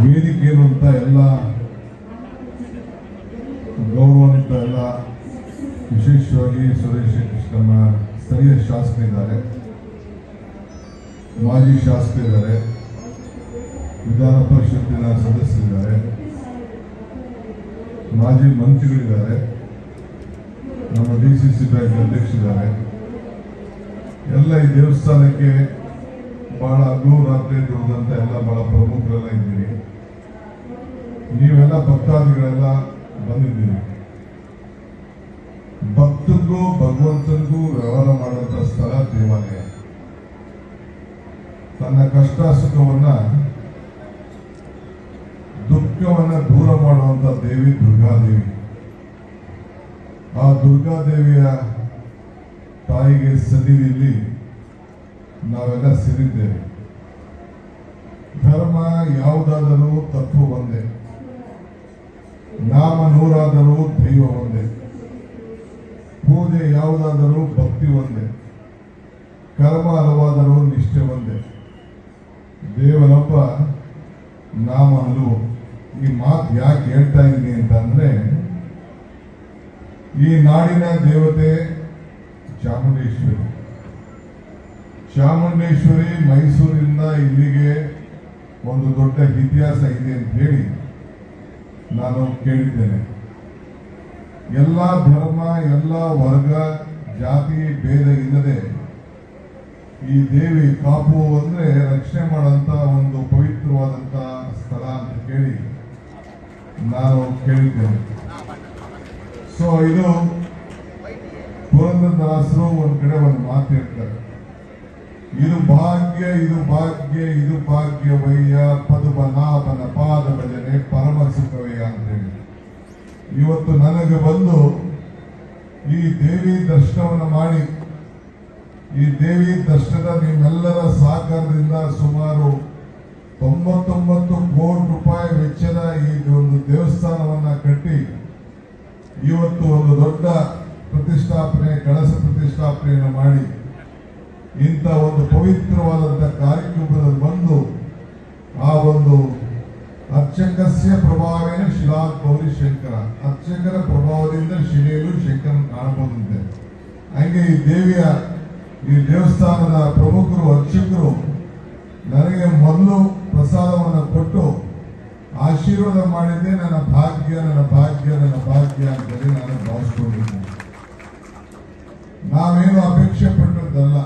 ವೇದಿಕೆಯನ್ನು ಅಂತ ಎಲ್ಲ ಗೌರವಾನ್ವಿತ ಎಲ್ಲ ವಿಶೇಷವಾಗಿ ಸುರೇಶ್ ನಮ್ಮ ಸ್ಥಳೀಯ ಶಾಸಕರಿದ್ದಾರೆ, ಮಾಜಿ ಶಾಸಕರಿದ್ದಾರೆ, ವಿಧಾನ ಪರಿಷತ್ತಿನ ಸದಸ್ಯರಿದ್ದಾರೆ, ಮಾಜಿ ಮಂತ್ರಿಗಳಿದ್ದಾರೆ, ನಮ್ಮ ಡಿಸಿಸಿ ಬ್ಯಾಂಕ್ ಅಧ್ಯಕ್ಷರಿದ್ದಾರೆ. ಎಲ್ಲ ಈ ದೇವಸ್ಥಾನಕ್ಕೆ ಬಹಳ ರಾತ್ರಿ ದುಡಿದಂತ ಎಲ್ಲ ಬಹಳ ಪ್ರಮುಖರೆಲ್ಲ ಇದ್ದೀರಿ. ನೀವೆಲ್ಲ ಭಕ್ತಾದಿಗಳೆಲ್ಲ ಬಂದಿದ್ದೀರಿ. ಭಕ್ತರಿಗೂ ಭಗವಂತನಿಗೂ ವ್ಯವಹಾರ ಮಾಡುವಂತ ಸ್ಥಳ ದೇವಾಲಯ. ತನ್ನ ಕಷ್ಟ ಸುಖವನ್ನ ದುಃಖವನ್ನ ದೂರ ಮಾಡುವಂತ ದೇವಿ ದುರ್ಗಾದೇವಿ. ಆ ದುರ್ಗಾದೇವಿಯ ತಾಯಿಗೆ ಸನ್ನಿಧಿಯಲ್ಲಿ ನಾವೆಲ್ಲ ಸೇರಿದ್ದೇವೆ. ಧರ್ಮ ಯಾವುದಾದರೂ ತತ್ವ ಒಂದೇ, ನಾಮ ನೂರಾದರೂ ದೈವ ಒಂದೇ, ಪೂಜೆ ಯಾವುದಾದರೂ ಭಕ್ತಿ ಒಂದೇ, ಕರ್ಮ ಹಲವಾದರೂ ನಿಷ್ಠೆ ಒಂದೇ, ದೇವನೊಬ್ಬ ನಾಮ ಹಲವು. ಈ ಮಾತು ಯಾಕೆ ಹೇಳ್ತಾ ಇದ್ದೀನಿ ಅಂತಂದ್ರೆ, ಈ ನಾಡಿನ ದೇವತೆ ಚಾಮುಂಡೇಶ್ವರಿ. ಚಾಮುಂಡೇಶ್ವರಿ ಮೈಸೂರಿನಿಂದ ಇಲ್ಲಿಗೆ ಒಂದು ದೊಡ್ಡ ಇತಿಹಾಸ ಇದೆ ಅಂತ ಹೇಳಿ ನಾನು ಕೇಳಿದ್ದೇನೆ. ಎಲ್ಲ ಧರ್ಮ, ಎಲ್ಲ ವರ್ಗ, ಜಾತಿ ಭೇದ ಇಲ್ಲದೆ ಈ ದೇವಿ ಕಾಪು ಅಂದ್ರೆ ರಕ್ಷಣೆ ಮಾಡುವಂತ ಒಂದು ಪವಿತ್ರವಾದಂತ ಸ್ಥಳ ಅಂತ ಕೇಳಿ ನಾನು ಕೇಳಿದ್ದೇನೆ. ಸೊ ಇದು ಪುರಂದರದಾಸರು ಒಂದ್ ಕಡೆ ಒಂದು ಮಾತು ಹೇಳ್ತಾರೆ, ಇದು ಭಾಗ್ಯ, ಇದು ಭಾಗ್ಯ, ಇದು ಭಾಗ್ಯವಯ್ಯ, ಪದುಮನಾಭನ ಪಾದ ಭಜನೆ ಪರಮ ಸುಖವಯ್ಯ ಅಂತ ಹೇಳಿ. ಇವತ್ತು ನನಗೆ ಬಂದು ಈ ದೇವಿ ದರ್ಶನವನ್ನು ಮಾಡಿ, ಈ ದೇವಿ ದರ್ಶನದ ನಿಮ್ಮೆಲ್ಲರ ಸಹಕಾರದಿಂದ ಸುಮಾರು 99 ಕೋಟಿ ರೂಪಾಯಿ ವೆಚ್ಚದ ಈ ಒಂದು ದೇವಸ್ಥಾನವನ್ನ ಕಟ್ಟಿ ಇವತ್ತು ಒಂದು ದೊಡ್ಡ ಪ್ರತಿಷ್ಠಾಪನೆ, ಕಳಸ ಪ್ರತಿಷ್ಠಾಪನೆಯನ್ನು ಮಾಡಿ ಇಂಥ ಒಂದು ಪವಿತ್ರವಾದಂಥ ಕಾರ್ಯಕ್ರಮದಲ್ಲಿ ಬಂದು ಆ ಒಂದು ಅರ್ಚಕಸ್ಯ ಪ್ರಭಾವೇನ ಶಿಲಾತ್ ಗೌರಿ ಶಂಕರ, ಅರ್ಚಕರ ಪ್ರಭಾವದಿಂದ ಶಿಲೆಯಲ್ಲೂ ಶಂಕರನ ಕಾಣಬಹುದಂತೆ. ಹಾಗೆ ಈ ದೇವಿಯ ಈ ದೇವಸ್ಥಾನದ ಪ್ರಮುಖರು, ಅರ್ಚಕರು ನನಗೆ ಮೊದಲು ಪ್ರಸಾದವನ್ನು ಕೊಟ್ಟು ಆಶೀರ್ವಾದ ಮಾಡಿದ್ದೆ ನನ್ನ ಭಾಗ್ಯ, ನನ್ನ ಭಾಗ್ಯ, ನನ್ನ ಭಾಗ್ಯ ಅಂತೇಳಿ ನಾನು ಭಾವಿಸ್ಕೊಂಡಿದ್ದೇನೆ. ನಾವೇನು ಅಪೇಕ್ಷೆ ಪಟ್ಟದ್ದಲ್ಲ.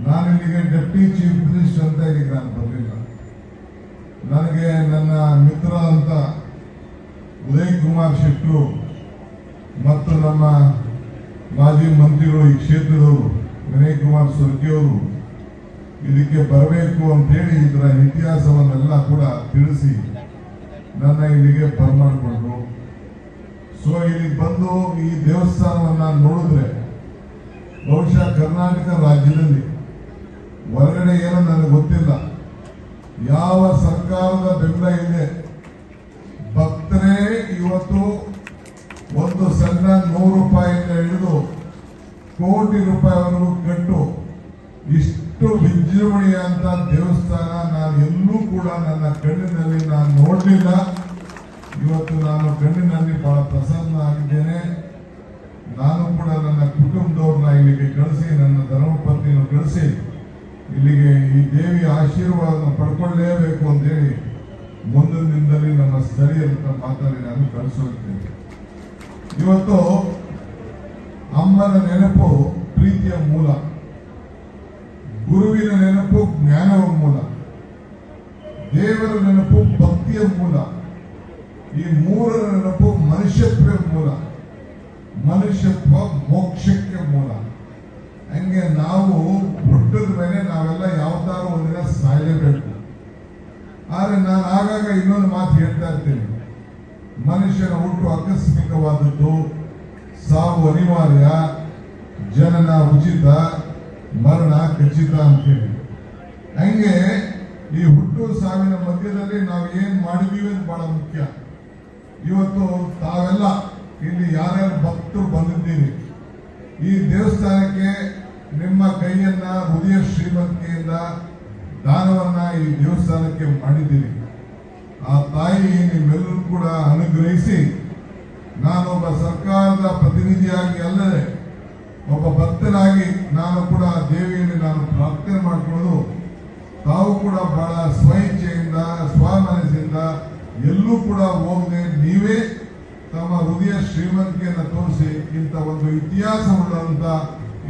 ನಾನಿಲ್ಲಿಗೆ ಡೆಪ್ಟಿ ಚೀಫ್ ಮಿನಿಸ್ಟರ್ ಅಂತ ಇಲ್ಲಿಗೆ ನಾನು ಬರಲಿಲ್ಲ. ನನಗೆ ನನ್ನ ಮಿತ್ರ ಅಂತ ಉದಯ್ ಕುಮಾರ್ ಶೆಟ್ಟರು ಮತ್ತು ನಮ್ಮ ಮಾಜಿ ಮಂತ್ರಿಗಳು, ಈ ಕ್ಷೇತ್ರದವರು ವಿನಯ್ ಕುಮಾರ್ ಸೊರ್ಕೆಯವರು ಇದಕ್ಕೆ ಬರಬೇಕು ಅಂತೇಳಿ ಇದರ ಇತಿಹಾಸವನ್ನೆಲ್ಲ ಕೂಡ ತಿಳಿಸಿ ನನ್ನ ಇಲ್ಲಿಗೆ ಬರಮಾಡಿಕೊಂಡ್ರು. ಸೊ ಇಲ್ಲಿಗೆ ಬಂದು ಈ ದೇವಸ್ಥಾನವನ್ನ ನೋಡಿದ್ರೆ ಬಹುಶಃ ಕರ್ನಾಟಕ ರಾಜ್ಯದಲ್ಲಿ ಹೊರಗಡೆ ಏನೋ ನನಗೆ ಗೊತ್ತಿಲ್ಲ, ಯಾವ ಸರ್ಕಾರದ ಬೆಂಬಲ ಇದೆ, ಭಕ್ತರೇ ಇವತ್ತು ಒಂದು ಸಣ್ಣ 100 ರೂಪಾಯಿಯಿಂದ ಹಿಡಿದು ಕೋಟಿ ರೂಪಾಯಿವರೆಗೂ ಕಟ್ಟು ಇಷ್ಟು ವಿಜೃಂಭಣೆಯ ಅಂತ ದೇವಸ್ಥಾನ ನಾನು ಎಲ್ಲೂ ಕೂಡ ನನ್ನ ಕಣ್ಣಿನಲ್ಲಿ ನಾನು ನೋಡಲಿಲ್ಲ. ಇವತ್ತು ನಾನು ಕಣ್ಣಿನಲ್ಲಿ ಬಹಳ ಪ್ರಸನ್ನ ಆಗಿದ್ದೇನೆ. ನಾನು ಕೂಡ ನನ್ನ ಕುಟುಂಬದವ್ರನ್ನ ಇಲ್ಲಿಗೆ ಕಳಿಸಿ, ನನ್ನ ಧರ್ಮಪತ್ನಿಯನ್ನು ಕಳಿಸಿ ಇಲ್ಲಿಗೆ ಈ ದೇವಿಯ ಆಶೀರ್ವಾದ ಪಡ್ಕೊಳ್ಳೇಬೇಕು ಅಂತೇಳಿ ಮುಂದಿನ ದಿನದಲ್ಲಿ ನಮ್ಮ ಸ್ಥಳೀಯರ ಮಾತಾಡಿ ನಾನು ಕಳಿಸುತ್ತೇನೆ. ಇವತ್ತು ಅಮ್ಮನ ನೆನಪು ಪ್ರೀತಿಯ ಮೂಲ, ಗುರುವಿನ ನೆನಪು ಜ್ಞಾನವ ಮೂಲ, ದೇವರ ನೆನಪು ಭಕ್ತಿಯ ಮೂಲ, ಈ ಮೂರರ ನೆನಪು ಮನುಷ್ಯತ್ವ ಮೂಲ, ಮನುಷ್ಯತ್ವ ಮೋಕ್ಷಕ್ಕೆ ಮೂಲ. ಹಂಗೆ ನಾವು ಹುಟ್ಟಿದ ಮೇಲೆ ನಾವೆಲ್ಲ ಯಾವ್ದಾದ್ರು ಒಂದಿನ ಸಾಯಲೇಬೇಕು. ಆದ್ರೆ ನಾನು ಆಗಾಗ ಇನ್ನೊಂದು ಮಾತು ಹೇಳ್ತಾ ಇರ್ತೇನೆ, ಮನುಷ್ಯನ ಹುಟ್ಟು ಆಕಸ್ಮಿಕವಾದದ್ದು, ಸಾವು ಅನಿವಾರ್ಯ, ಜನನ ಉಚಿತ, ಮರಣ ಖಚಿತ ಅಂತೇಳಿ. ಹಂಗೆ ಈ ಹುಟ್ಟು ಸಾವಿನ ಮಧ್ಯದಲ್ಲಿ ನಾವು ಏನ್ ಮಾಡಿದೀವಿ ಅಂತ ಬಹಳ ಮುಖ್ಯ. ಇವತ್ತು ತಾವೆಲ್ಲ ಇಲ್ಲಿ ಯಾರ್ಯಾರು ಭಕ್ತರು ಬಂದಿದ್ದೀರಿ, ಈ ದೇವಸ್ಥಾನಕ್ಕೆ ನಿಮ್ಮ ಕೈಯನ್ನ ಹೃದಯ ಶ್ರೀಮಂತಿಕೆಯಿಂದ ದಾನವನ್ನ ಈ ದೇವಸ್ಥಾನಕ್ಕೆ ಮಾಡಿದ್ದೀರಿ. ಆ ತಾಯಿ ನಿಮ್ಮೆಲ್ಲರೂ ಕೂಡ ಅನುಗ್ರಹಿಸಿ ನಾನೊಬ್ಬ ಸರ್ಕಾರದ ಪ್ರತಿನಿಧಿಯಾಗಿ ಅಲ್ಲದೆ ಒಬ್ಬ ಭಕ್ತನಾಗಿ ನಾನು ಕೂಡ ದೇವಿಯಲ್ಲಿ ನಾನು ಪ್ರಾರ್ಥನೆ ಮಾಡಿಕೊಳ್ಳೋದು, ತಾವು ಕೂಡ ಬಹಳ ಸ್ವಇಚ್ಛೆಯಿಂದ ಸ್ವಮನಸ್ಸಿಂದ ಎಲ್ಲೂ ಕೂಡ ಹೋಗದೆ ನೀವೇ ತಮ್ಮ ಹೃದಯ ಶ್ರೀಮಂತಿಕೆಯನ್ನು ತೋರಿಸಿ ಇಂಥ ಒಂದು ಇತಿಹಾಸವುಳ್ಳಂತ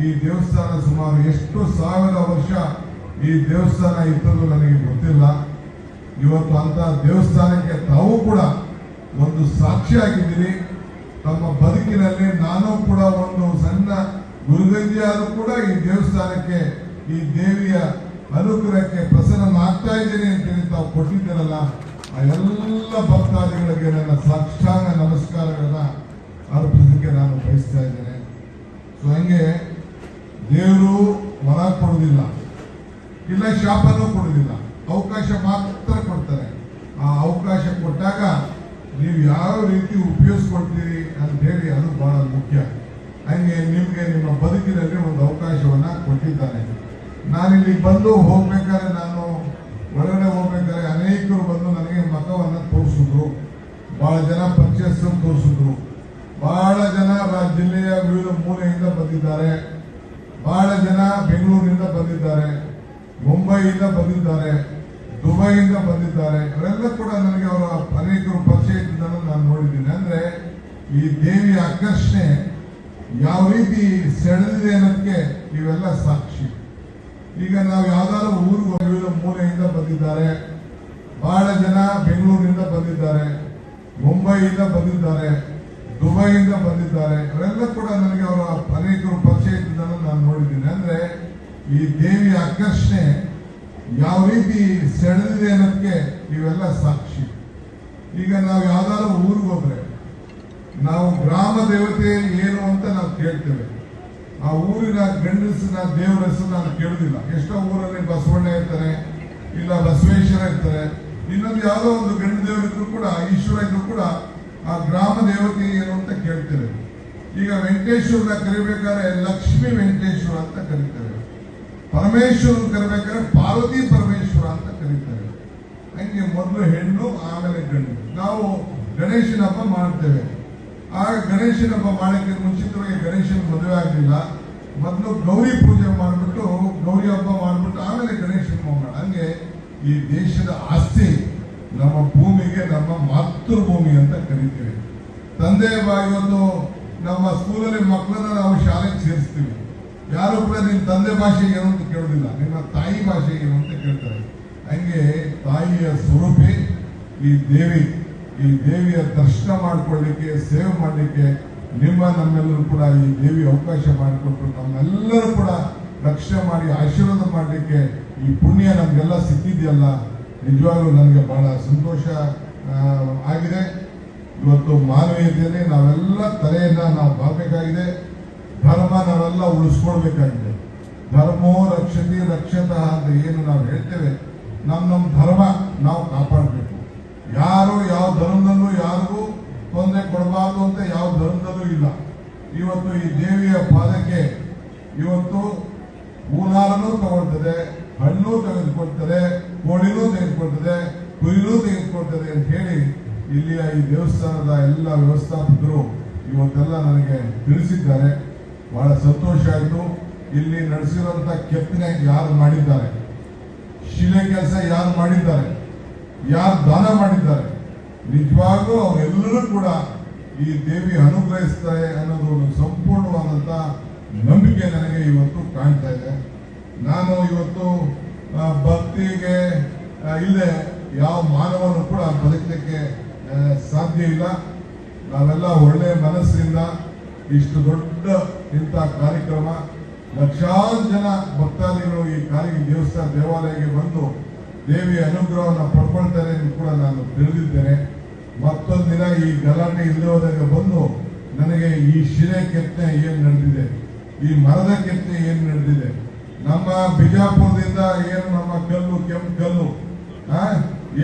ಈ ದೇವಸ್ಥಾನ ಸುಮಾರು ಎಷ್ಟು ಸಾವಿರ ವರ್ಷ ಈ ದೇವಸ್ಥಾನ ಇತ್ತದ್ದು ನನಗೆ ಗೊತ್ತಿಲ್ಲ. ಇವತ್ತು ಅಂತ ದೇವಸ್ಥಾನಕ್ಕೆ ತಾವು ಕೂಡ ಒಂದು ಸಾಕ್ಷಿಯಾಗಿದ್ದೀರಿ. ತಮ್ಮ ಬದುಕಿನಲ್ಲಿ ನಾನು ಕೂಡ ಒಂದು ಸಣ್ಣ ಗುರುಗಂಜಿಯಾದರೂ ಕೂಡ ಈ ದೇವಸ್ಥಾನಕ್ಕೆ ಈ ದೇವಿಯ ಅನುಗ್ರಹಕ್ಕೆ ಪ್ರಸನ್ನನಾಗ್ತಾ ಇದ್ದೀನಿ ಅಂತೇಳಿ ತಾವು ಕೊಟ್ಟಿದ್ದೀರಲ್ಲ, ಆ ಎಲ್ಲ ಭಕ್ತಾದಿಗಳಿಗೆ ನನ್ನ ಸಾಷ್ಟಾಂಗ ನಮಸ್ಕಾರಗಳನ್ನ ಅರ್ಪಿಸಲಿಕ್ಕೆ ನಾನು ಬಯಸ್ತಾ ಇದ್ದೇನೆ. ಸೊ ಹಂಗೆ ದೇವರು ವರ ಕೊಡುವುದಿಲ್ಲ, ಇಲ್ಲ ಶಾಪನೂ ಕೊಡುವುದಿಲ್ಲ, ಅವಕಾಶ ಮಾತ್ರ ಕೊಡ್ತಾರೆ. ಆ ಅವಕಾಶ ಕೊಟ್ಟಾಗ ನೀವು ಯಾವ ರೀತಿ ಉಪಯೋಗಿಸ್ಕೊಳ್ತೀರಿ ಅಂತ ಹೇಳಿ ಅದು ಬಹಳ ಮುಖ್ಯ. ಹಂಗೆ ನಿಮಗೆ ನಿಮ್ಮ ಬದುಕಿನಲ್ಲಿ ಒಂದು ಅವಕಾಶವನ್ನ ಕೊಟ್ಟಿದ್ದಾನೆ. ನಾನಿಲ್ಲಿ ಬಂದು ಹೋಗ್ಬೇಕಾದ್ರೆ, ನಾನು ಒಳಗಡೆ ಹೋಗ್ಬೇಕಾದ್ರೆ ಅನೇಕರು ಬಂದು ನನಗೆ ಮಖವನ್ನು ತೋರಿಸಿದ್ರು, ಬಹಳ ಜನ ಪರಿಚಯಸ್ಥರು ತೋರಿಸಿದ್ರು, ಬಹಳ ಜನ ಜಿಲ್ಲೆಯ ವಿವಿಧ ಮೂಲೆಯಿಂದ ಬಂದಿದ್ದಾರೆ, ಬಹಳ ಜನ ಬೆಂಗಳೂರಿನಿಂದ ಬಂದಿದ್ದಾರೆ, ಮುಂಬೈಯಿಂದ ಬಂದಿದ್ದಾರೆ, ದುಬೈಯಿಂದ ಬಂದಿದ್ದಾರೆ. ಅವರೆಲ್ಲ ಕೂಡ ನನಗೆ ಅವರ ಅನೇಕರು ಪರಿಚಯ ಇದ್ದನ್ನು ನಾನು ನೋಡಿದ್ದೀನಿ. ಅಂದ್ರೆ ಈ ದೇವಿಯ ಆಕರ್ಷಣೆ ಯಾವ ರೀತಿ ಸೆಳೆದಿದೆ ಅನ್ನೋದಕ್ಕೆ ಇವೆಲ್ಲ ಸಾಕ್ಷಿ. ಈಗ ನಾವು ಯಾವ್ದಾದ್ರು ಊರಿಗೆ ವಿವಿಧ ಮೂಲೆಯಿಂದ ಬಂದಿದ್ದಾರೆ, ಬಹಳ ಜನ ಬೆಂಗಳೂರಿನಿಂದ ಬಂದಿದ್ದಾರೆ, ಮುಂಬೈಯಿಂದ ಬಂದಿದ್ದಾರೆ, ದುಬೈಯಿಂದ ಬಂದಿದ್ದಾರೆ. ಅವರೆಲ್ಲ ಕೂಡ ನನಗೆ ಅವರ ಅನೇಕರು ಪರಿಚಯ ಇದ್ದನ್ನು ನಾನು ನೋಡಿದ್ದೀನಿ. ಅಂದ್ರೆ ಈ ದೇವಿಯ ಆಕರ್ಷಣೆ ಯಾವ ರೀತಿ ಸೆಳೆದಿದೆ ಅನ್ನೋದಕ್ಕೆ ಇವೆಲ್ಲ ಸಾಕ್ಷಿ. ಈಗ ನಾವು ಯಾವ್ದಾದ್ರು ಊರಿಗೆ ಹೋದ್ರೆ ನಾವು ಗ್ರಾಮ ದೇವತೆ ಏನು ಅಂತ ನಾವು ಕೇಳ್ತೇವೆ. ಆ ಊರಿನ ಗಂಡಸಿನ ದೇವರ ಹೆಸರು ನಾನು ಕೇಳುದಿಲ್ಲ. ಎಷ್ಟೋ ಊರಲ್ಲಿ ಬಸವಣ್ಣ ಇರ್ತಾರೆ, ಇಲ್ಲ ಬಸವೇಶ್ವರ ಇರ್ತಾರೆ, ಇನ್ನೊಂದು ಯಾವುದೋ ಒಂದು ಗಂಡು ದೇವರಿದ್ರು ಕೂಡ, ಈಶ್ವರ ಇದ್ರು ಕೂಡ ಆ ಗ್ರಾಮ ದೇವತೆ ಏನು ಅಂತ ಕೇಳ್ತೇವೆ. ಈಗ ವೆಂಕಟೇಶ್ವರನ ಕರಿಬೇಕಾದ್ರೆ ಲಕ್ಷ್ಮೀ ವೆಂಕಟೇಶ್ವರ ಅಂತ ಕರೀತಾರೆ, ಪರಮೇಶ್ವರನ್ ಕರಿಬೇಕಾದ್ರೆ ಪಾರ್ವತಿ ಪರಮೇಶ್ವರ ಅಂತ ಕರೀತಾರೆ. ಹಂಗೆ ಮೊದಲು ಹೆಣ್ಣು ಆಮೇಲೆ ಗಂಡು. ನಾವು ಗಣೇಶನ ಹಬ್ಬ ಮಾಡ್ತೇವೆ. ಆ ಗಣೇಶನ ಹಬ್ಬ ಮಾಡಕ್ಕೆ ಮುಂಚಿತವಾಗಿ ಗಣೇಶನ ಮದುವೆ ಆಗಲಿಲ್ಲ, ಮೊದಲು ಗೌರಿ ಪೂಜೆ ಮಾಡಿಬಿಟ್ಟು ಗೌರಿ ಹಬ್ಬ ಮಾಡಿಬಿಟ್ಟು ಆಮೇಲೆ ಗಣೇಶನ ಹಬ್ಬ. ಹಂಗೆ ಈ ದೇಶದ ಆಸ್ತಿ ನಮ್ಮ ಭೂಮಿಗೆ ನಮ್ಮ ಮಾತೃಭೂಮಿ ಅಂತ ಕರಿತೀವಿ. ತಂದೆ ಇವತ್ತು ನಮ್ಮ ಸ್ಕೂಲಲ್ಲಿ ಮಕ್ಕಳನ್ನ ನಾವು ಶಾಲೆಗೆ ಸೇರಿಸ್ತೀವಿ. ಯಾರು ಕೂಡ ನಿಮ್ಮ ತಂದೆ ಭಾಷೆ ಏನು ಅಂತ ಕೇಳೋದಿಲ್ಲ, ನಿಮ್ಮ ತಾಯಿ ಭಾಷೆ ಏನು ಅಂತ ಕೇಳ್ತಾರೆ. ಹಂಗೆ ತಾಯಿಯ ಸ್ವರೂಪಿ ಈ ದೇವಿ. ಈ ದೇವಿಯ ದರ್ಶನ ಮಾಡಿಕೊಳ್ಳಿಕ್ಕೆ, ಸೇವೆ ಮಾಡಲಿಕ್ಕೆ ನಮ್ಮೆಲ್ಲರೂ ಕೂಡ ಈ ದೇವಿ ಅವಕಾಶ ಮಾಡಿಕೊಟ್ಟು ನಮ್ಮೆಲ್ಲರೂ ಕೂಡ ರಕ್ಷಣೆ ಮಾಡಿ ಆಶೀರ್ವಾದ ಮಾಡಲಿಕ್ಕೆ ಈ ಪುಣ್ಯ ನಮಗೆಲ್ಲ ಸಿಕ್ಕಿದೆಯಲ್ಲ, ನಿಜವಾಗ್ಲೂ ನನಗೆ ಬಹಳ ಸಂತೋಷ ಆಗಿದೆ. ಇವತ್ತು ಮಾನವೀಯತೆಯಲ್ಲಿ ನಾವೆಲ್ಲ ತಲೆಯನ್ನ ನಾವು ಬಾಗಬೇಕಾಗಿದೆ. ಧರ್ಮ ನಾವೆಲ್ಲ ಉಳಿಸ್ಕೊಳ್ಬೇಕಾಗಿದೆ. ಧರ್ಮೋ ರಕ್ಷತಿ ರಕ್ಷತಃ ಅಂತ ಏನು ನಾವು ಹೇಳ್ತೇವೆ, ನಮ್ಮ ಧರ್ಮ ನಾವು ಕಾಪಾಡಬೇಕು. ಯಾರು ಯಾವ ಧರ್ಮದಲ್ಲೂ ಯಾರಿಗೂ ತೊಂದರೆ ಕೊಡಬಾರ್ದು ಅಂತ ಯಾವ ಧರ್ಮದಲ್ಲೂ ಇಲ್ಲ. ಇವತ್ತು ಈ ದೇವಿಯ ಪಾದಕ್ಕೆ ಇವತ್ತು ಹೂನಾರನೂ ತಗೊಳ್ತದೆ, ಹಣ್ಣು ತೆಗೆದುಕೊಳ್ತದೆ, ಕೋಳಿನೂ ತೆಗೆದುಕೊಳ್ತದೆ, ಕುರಿನೂ ತೆಗೆದುಕೊಳ್ತದೆ ಅಂತ ಹೇಳಿ ಇಲ್ಲಿಯ ಈ ದೇವಸ್ಥಾನದ ಎಲ್ಲ ವ್ಯವಸ್ಥಾಪಕರು ಇವತ್ತೆಲ್ಲ ನನಗೆ ತಿಳಿಸಿದ್ದಾರೆ. ಬಹಳ ಸಂತೋಷ ಆಯಿತು. ಇಲ್ಲಿ ನಡೆಸಿರುವಂತ ಕೆತ್ತನೆ ಯಾರು ಮಾಡಿದ್ದಾರೆ, ಶಿಲೆ ಕೆಲಸ ಯಾರು ಮಾಡಿದ್ದಾರೆ, ಯಾರು ದಾನ ಮಾಡಿದ್ದಾರೆ, ನಿಜವಾಗ್ಲೂ ಅವರೆಲ್ಲರೂ ಕೂಡ ಈ ದೇವಿ ಅನುಗ್ರಹಿಸ್ತಾರೆ ಅನ್ನೋದು ಒಂದು ಸಂಪೂರ್ಣವಾದಂತ ನಂಬಿಕೆ ನನಗೆ ಇವತ್ತು ಕಾಣ್ತಾ ಇದೆ. ನಾನು ಇವತ್ತು ಭಕ್ತಿಗೆ ಇಲ್ಲದೆ ಯಾವ ಮಾನವನು ಕೂಡ ಬದುಕಲಿಕ್ಕೆ ಸಾಧ್ಯ ಇಲ್ಲ. ನಾವೆಲ್ಲ ಒಳ್ಳೆಯ ಮನಸ್ಸಿಂದ ಇಷ್ಟು ದೊಡ್ಡ ಇಂಥ ಕಾರ್ಯಕ್ರಮ, ಲಕ್ಷಾಂತರ ಜನ ಭಕ್ತಾದಿಗಳು ಈ ದೇವಸ್ಥಾನ ದೇವಾಲಯಕ್ಕೆ ಬಂದು ದೇವಿಯ ಅನುಗ್ರಹವನ್ನು ಪಡ್ಕೊಳ್ತಾರೆ ಎಂದು ಕೂಡ ನಾನು ತಿಳಿದಿದ್ದೇನೆ. ಮತ್ತೊಂದು ದಿನ ಈ ಗಲಾಟೆ ಇಲ್ಲದಾಗ ಬಂದು ನನಗೆ ಈ ಶಿಲೆ ಕೆತ್ತನೆ ಏನು ನಡೆದಿದೆ, ಈ ಮರದ ಕೆತ್ತನೆ ಏನು ನಡೆದಿದೆ, ನಮ್ಮ ಬಿಜಾಪುರದಿಂದ ಏನು ನಮ್ಮ ಕಲ್ಲು ಕೆಂಪು ಕಲ್ಲು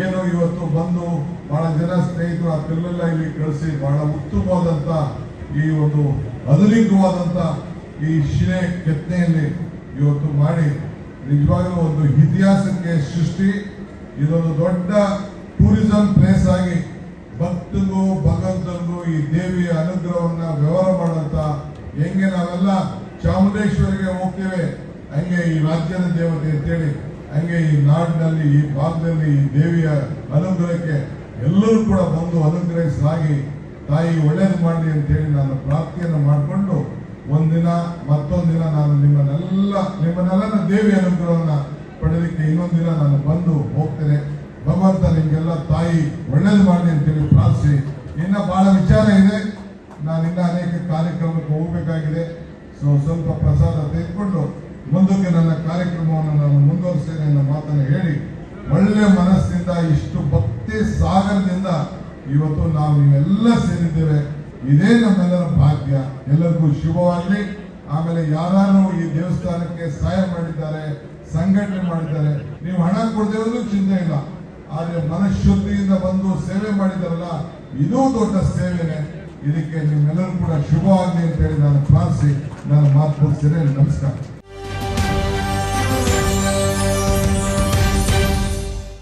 ಏನು ಇವತ್ತು ಬಂದು ಬಹಳ ಜನ ಸ್ನೇಹಿತರು ಆ ಕಲ್ಲೆಲ್ಲ ಇಲ್ಲಿ ಕಳಿಸಿ ಬಹಳ ಉತ್ತಮವಾದಂತ ಈ ಒಂದು ಆಧುನಿಕವಾದಂತ ಈ ಶಿಲೆ ಕೆತ್ತನೆಯಲ್ಲಿ ಇವತ್ತು ಮಾಡಿ ನಿಜವಾಗ್ಲೂ ಒಂದು ಇತಿಹಾಸಕ್ಕೆ ಸೃಷ್ಟಿ. ಇದೊಂದು ದೊಡ್ಡ ಟೂರಿಸಂ ನಾವೆಲ್ಲ ಚಾಮುಂಡೇಶ್ವರಿಗೆ ಹೋಗ್ತೇವೆ, ಹಂಗೆ ಈ ರಾಜ್ಯದ ದೇವತೆ ಅಂತೇಳಿ, ಹಂಗೆ ಈ ನಾಡಿನಲ್ಲಿ ಈ ಭಾಗದಲ್ಲಿ ಈ ದೇವಿಯ ಅನುಗ್ರಹಕ್ಕೆ ಎಲ್ಲರೂ ಕೂಡ ಬಂದು ಅನುಗ್ರಹಿಸಲಾಗಿ ತಾಯಿ ಒಳ್ಳೇದು ಮಾಡಲಿ ಅಂತೇಳಿ ನಾನು ಪ್ರಾರ್ಥನೆಯನ್ನು ಮಾಡಿಕೊಂಡು ಒಂದಿನ ಮತ್ತೊಂದಿನ ನಾನು ನಿಮ್ಮನ್ನೆಲ್ಲ ದೇವಿ ಅನುಗ್ರಹವನ್ನು ಪಡೆಯಲಿಕ್ಕೆ ಇನ್ನೊಂದಿನ ನಾನು ಬಂದು ಹೋಗ್ತೇನೆ. ಭಗವಂತ ನಿಮ್ಗೆಲ್ಲ ತಾಯಿ ಒಳ್ಳೇದು ಮಾಡಲಿ ಅಂತೇಳಿ ಪ್ರಾರ್ಥಿಸಿ, ಇನ್ನ ಬಹಳ ವಿಚಾರ ಇದೆ, ನಾನು ಇನ್ನ ಅನೇಕ ಕಾರ್ಯಕ್ರಮಕ್ಕೆ ಹೋಗಬೇಕಾಗಿದೆ. ಸ್ವಲ್ಪ ಪ್ರಸಾದ ತೆಗೆದುಕೊಂಡು ಮುಂದಕ್ಕೆ ನನ್ನ ಕಾರ್ಯಕ್ರಮವನ್ನು ನಾನು ಮುಂದುವರಿಸ್ತೇನೆ ಅನ್ನೋ ಮಾತನ್ನು ಹೇಳಿ, ಒಳ್ಳೆ ಮನಸ್ಸಿನಿಂದ ಇಷ್ಟು ಭಕ್ತಿ ಸಾಗರದಿಂದ ಇವತ್ತು ನಾವು ನೀವೆಲ್ಲ ಸೇರಿದ್ದೇವೆ. ಇದೇ ನಮ್ಮೆಲ್ಲರ ಭಾಗ್ಯ. ಎಲ್ಲರಿಗೂ ಶುಭವಾಗಲಿ. ಆಮೇಲೆ ಯಾರು ಈ ದೇವಸ್ಥಾನಕ್ಕೆ ಸಹಾಯ ಮಾಡಿದ್ದಾರೆ, ಸಂಘಟನೆ ಮಾಡಿದ್ದಾರೆ, ನೀವು ಹಣ ಕೊಡದೇವೂ ಚಿಂತೆ ಇಲ್ಲ, ಆದರೆ ಮನಃಶುದ್ಧಿಯಿಂದ ಬಂದು ಸೇವೆ ಮಾಡಿದಾರಲ್ಲ, ಇದೂ ದೊಡ್ಡ ಸೇವೆನೆ. ಇದಕ್ಕೆ ನಿಮ್ಮೆಲ್ಲರೂ ಕೂಡ ಶುಭವಾಗಲಿ ಅಂತ ಹೇಳಿ ನಾನು ಪ್ರಾರ್ಥಿಸಿ ನಾನು ಮಾತು ಮುಗಿಸ್ತೇನೆ. ನಮಸ್ಕಾರ.